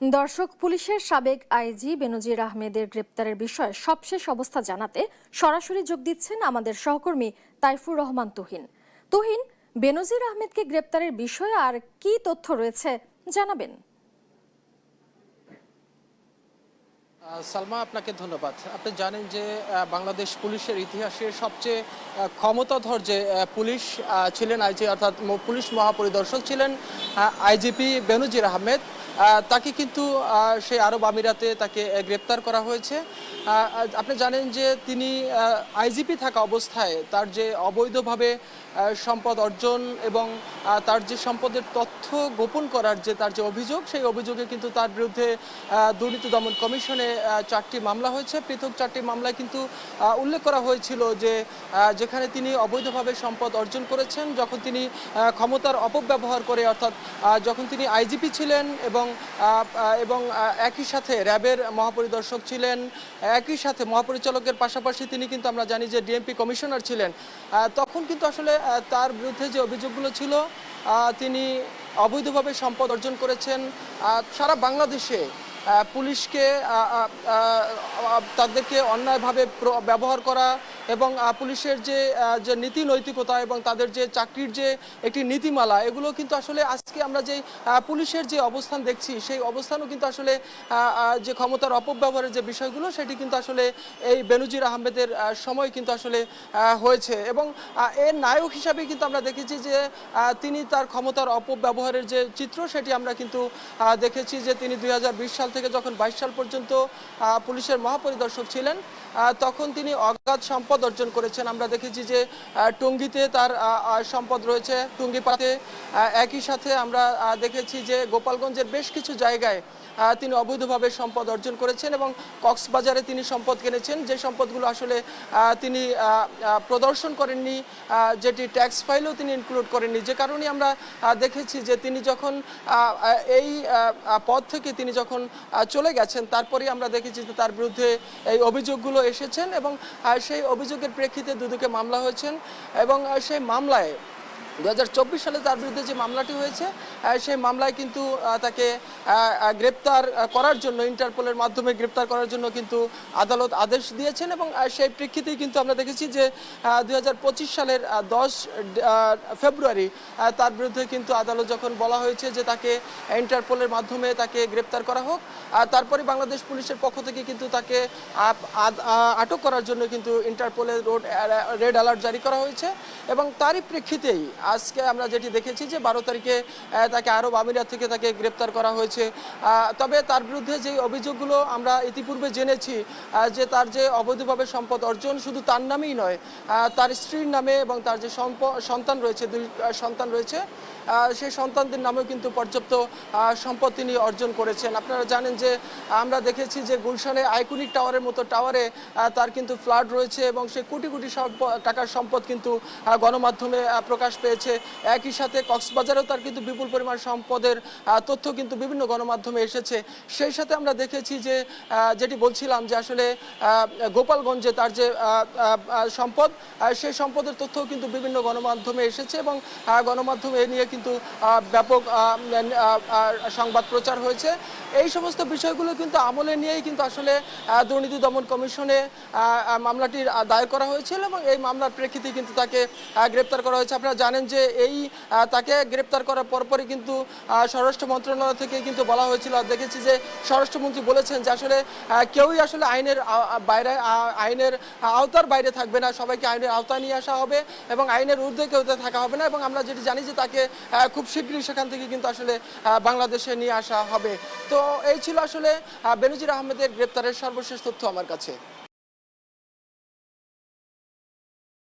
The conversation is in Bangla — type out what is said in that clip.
দর্শক, পুলিশের সাবেক আইজি বেনজির আহমেদের গ্রেপ্তারের বিষয়ে সবশেষ অবস্থা জানাতে সরাসরি যোগ দিচ্ছেন আমাদের সহকর্মী তাইফুর রহমান তুহিন। তুহিন, বেনজির আহমেদকে গ্রেপ্তারের বিষয়ে আর কি তথ্য রয়েছে জানাবেন? সালমা, আপনাকে ধন্যবাদ। আপনি জানেন যে বাংলাদেশ পুলিশের ইতিহাসে সবচেয়ে ক্ষমতাধর যে পুলিশ ছিলেন আইজি, অর্থাৎ পুলিশ মহাপরিদর্শক ছিলেন আইজিপি বেনজির আহমেদ। তাকে কিন্তু সেই আরব আমিরাতে তাকে গ্রেপ্তার করা হয়েছে। আপনি জানেন যে তিনি আইজিপি থাকা অবস্থায় তার যে অবৈধভাবে সম্পদ অর্জন এবং তার যে সম্পদের তথ্য গোপন করার যে তার যে অভিযোগ, সেই অভিযোগে কিন্তু তার বিরুদ্ধে দুর্নীতি দমন কমিশনে 4টি মামলা হয়েছে। পৃথক 4টি মামলায় কিন্তু উল্লেখ করা হয়েছিল যে যেখানে তিনি অবৈধভাবে সম্পদ অর্জন করেছেন, যখন তিনি ক্ষমতার অপব্যবহার করে, অর্থাৎ যখন তিনি আইজিপি ছিলেন এবং একই সাথে র্যাবের মহাপরিদর্শক ছিলেন, একই সাথে মহাপরিচালকের পাশাপাশি তিনি কিন্তু আমরা জানি যে ডিএমপি কমিশনার ছিলেন, তখন কিন্তু আসলে তার বিরুদ্ধে যে অভিযোগগুলো ছিল, তিনি অবৈধভাবে সম্পদ অর্জন করেছেন। সারা বাংলাদেশে পুলিশকে তাদেরকে অন্যায়ভাবে ব্যবহার করা এবং পুলিশের যে নীতি নৈতিকতা এবং তাদের যে চাকরির যে একটি নীতিমালা, এগুলো কিন্তু আসলে আজকে আমরা যে পুলিশের যে অবস্থান দেখছি, সেই অবস্থানও কিন্তু আসলে যে ক্ষমতার অপব্যবহারের যে বিষয়গুলো, সেটি কিন্তু আসলে এই বেনজির আহমেদের সময় কিন্তু আসলে হয়েছে। এবং এর নায়ক হিসাবে কিন্তু আমরা দেখেছি যে তিনি তার ক্ষমতার অপব্যবহারের যে চিত্র, সেটি আমরা কিন্তু দেখেছি যে তিনি 2020 সাল থেকে যখন 22 সাল পর্যন্ত পুলিশের মহাপরিদর্শক ছিলেন, তখন তিনি অগাধ সম্পদ অর্জন করেছেন। আমরা দেখেছি যে টঙ্গীতে তার সম্পদ রয়েছে, টঙ্গীপাড়াতে। একই সাথে আমরা দেখেছি যে গোপালগঞ্জের বেশ কিছু জায়গায় তিনি অবৈধভাবে সম্পদ অর্জন করেছেন এবং কক্সবাজারে তিনি সম্পদ কিনেছেন, যে সম্পদগুলো আসলে তিনি প্রদর্শন করেননি, যেটি ট্যাক্স ফাইলেও তিনি ইনক্লুড করেননি। যে কারণে আমরা দেখেছি যে তিনি যখন এই পদ থেকে তিনি যখন চলে গেছেন, তারপরেই আমরা দেখেছি যে তার বিরুদ্ধে এই অভিযোগগুলো এসেছেন এবং সেই অভিযোগের প্রেক্ষিতে দুদকে মামলা হয়েছেন। এবং সেই মামলায় 2024 সালে তার বিরুদ্ধে যে মামলাটি হয়েছে, সেই মামলায় কিন্তু তাকে গ্রেপ্তার করার জন্য, ইন্টারপোলের মাধ্যমে গ্রেপ্তার করার জন্য কিন্তু আদালত আদেশ দিয়েছেন। এবং সেই প্রেক্ষিতেই কিন্তু আমরা দেখেছি যে 2025 সালের 10 ফেব্রুয়ারি তার বিরুদ্ধে কিন্তু আদালত যখন বলা হয়েছে যে তাকে ইন্টারপোলের মাধ্যমে তাকে গ্রেপ্তার করা হোক, তারপরে বাংলাদেশ পুলিশের পক্ষ থেকে কিন্তু তাকে আটক করার জন্য কিন্তু ইন্টারপোলের রেড অ্যালার্ট জারি করা হয়েছে। এবং তারই প্রেক্ষিতেই আজকে আমরা যেটি দেখেছি যে 12 তারিখে তাকে আরব আমিরাত থেকে তাকে গ্রেপ্তার করা হয়েছে। তবে তার বিরুদ্ধে যে অভিযোগগুলো আমরা ইতিপূর্বে জেনেছি, যে তার যে অবৈধভাবে সম্পদ অর্জন শুধু তার নামেই নয়, তার স্ত্রীর নামে এবং তার যে সন্তান রয়েছে, 2 সন্তান রয়েছে, সেই সন্তানদের নামেও কিন্তু পর্যাপ্ত সম্পদ তিনি অর্জন করেছেন। আপনারা জানেন যে আমরা দেখেছি যে গুলশানে আইকনিক টাওয়ারের মতো টাওয়ারে তার কিন্তু ফ্ল্যাট রয়েছে এবং সে কোটি কোটি টাকার সম্পদ কিন্তু গণমাধ্যমে প্রকাশ পেয়েছে। একই সাথে কক্সবাজারেও তার কিন্তু বিপুল পরিমাণ সম্পদের তথ্য কিন্তু বিভিন্ন গণমাধ্যমে এসেছে। সেই সাথে আমরা দেখেছি যে যেটি বলছিলাম যে আসলে গোপালগঞ্জে তার যে সম্পদ, সেই সম্পদের তথ্যও কিন্তু বিভিন্ন গণমাধ্যমে এসেছে এবং গণমাধ্যমে এ নিয়ে কিন্তু ব্যাপক সংবাদ প্রচার হয়েছে। এই সমস্ত বিষয়গুলো কিন্তু আমলে নিয়েই কিন্তু আসলে দুর্নীতি দমন কমিশনে মামলাটি দায়ের করা হয়েছিল এবং এই মামলার প্রেক্ষিতে কিন্তু তাকে গ্রেপ্তার করা হয়েছে। আপনারা জানেন যে তাকে গ্রেপ্তার করার পরপরই কিন্তু স্বরাষ্ট্র মন্ত্রণালয় থেকে কিন্তু বলা হয়েছিল, আর দেখেছি যে স্বরাষ্ট্রমন্ত্রী বলেছেন যে আসলে কেউই আসলে আইনের আওতার বাইরে থাকবে না, সবাইকে আইনের আওতায় নিয়ে আসা হবে এবং আইনের ঊর্ধ্বে কেউ থাকা হবে না। এবং আমরা যেটি জানি যে তাকে খুব শীঘ্রই সেখান থেকে কিন্তু আসলে বাংলাদেশে নিয়ে আসা হবে। তো এই ছিল আসলে বেনজির আহমেদের গ্রেপ্তারের সর্বশেষ তথ্য আমার কাছে।